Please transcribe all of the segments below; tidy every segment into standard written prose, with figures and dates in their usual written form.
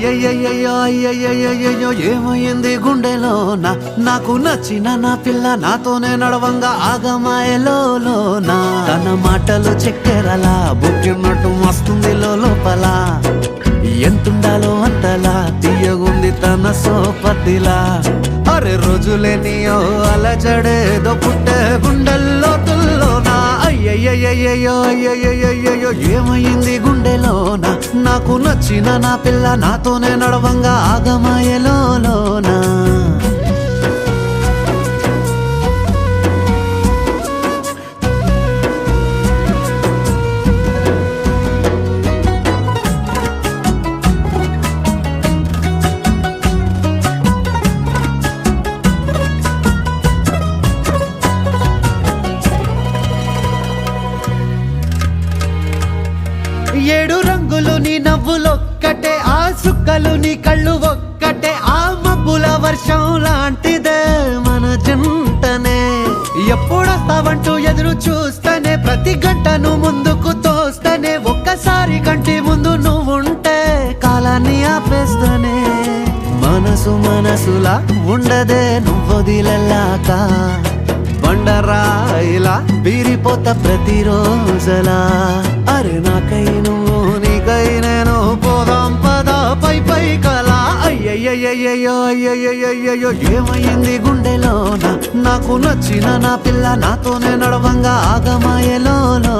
అయ్యయ్యయ్యో అయ్యయ్యయ్యో ఏమైంది గుండెలో నాకు నచ్చిన నా పిల్ల నాతోనే నడవంగా ఆగమాయలోనా తన మాటలు చక్కెరలా బుక్కినట్టు వస్తుంది లోపల ఎంతుండాలో అంతలా తీయగుంది తన సోపతిలా అరే రోజులేనియో అలజడేదో పుట్టే గుండెల్లో తుల్లోనా అయ్యయ్యయ్యో అయ్యయ్యయ్యో ఏమైంది గుండెలోనా నాకు నచ్చిన నా పిల్ల నాతోనే నడవంగా ఆగమాయలోనా ఏడు రంగులు నీ నవ్వులొక్కటే ఆ సుక్కలు నీ కళ్ళు ఒక్కటే ఆ మబ్బుల వర్షం లాంటిదే మన జంటనే ఎప్పుడొస్తావంటూ ఎదురు చూస్తేనే ప్రతి గంటను ముందుకు తోస్తేనే ఒక్కసారి కంటి ముందు నువ్వుంటే కాలాన్ని ఆపేస్తేనే మనసులా ఉండదే నువ్వొదిలెళ్ళాక బండరాయిలా బీరిపోత ప్రతిరోజలా అరే నాకై నువ్వు నీకై నేను పోదాం పద పై కలా అయ్యయ్యయ్యో అయ్యయ్యయ్యో ఏమైంది గుండెలోనా నాకు నచ్చిన నా పిల్ల నాతోనే నడవంగా ఆగమాయలోనా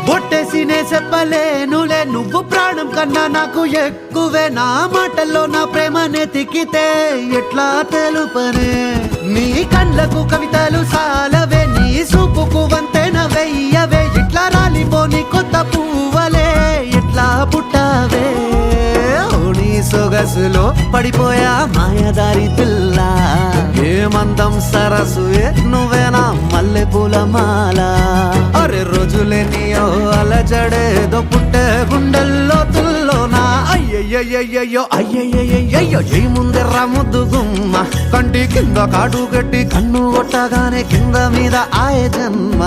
బొట్టేసినే చెప్పలేనులే నువ్వు ప్రాణం కన్నా నాకు ఎక్కువే నా మాటల్లో నా ప్రేమనే తిక్కితే ఎట్లా తెలుపనే నీ కళ్ళకు కవితలు సాలవే నీ సూపుకు వంతెన వెయ్యవే ఇట్లా రాలిపోని కొత్త పువ్వలే ఎట్లా పుట్టావే నీ సొగసులో పడిపోయా మాయదారి పిల్ల ఏమందం సరసువే నువ్వేనా మల్లె పూల మాల అరే రోజులేనియో అలజడేదో పుట్టే గుండెల్లో తుల్లోనా అయ్యయ్యయ్యో అయ్యయ్యయ్యో ఏముందెర్రా ముద్దు గుమ్మ కంటి కింద కాడు గట్టి కన్ను కొట్టగానే కింద మీద ఆయ జన్మ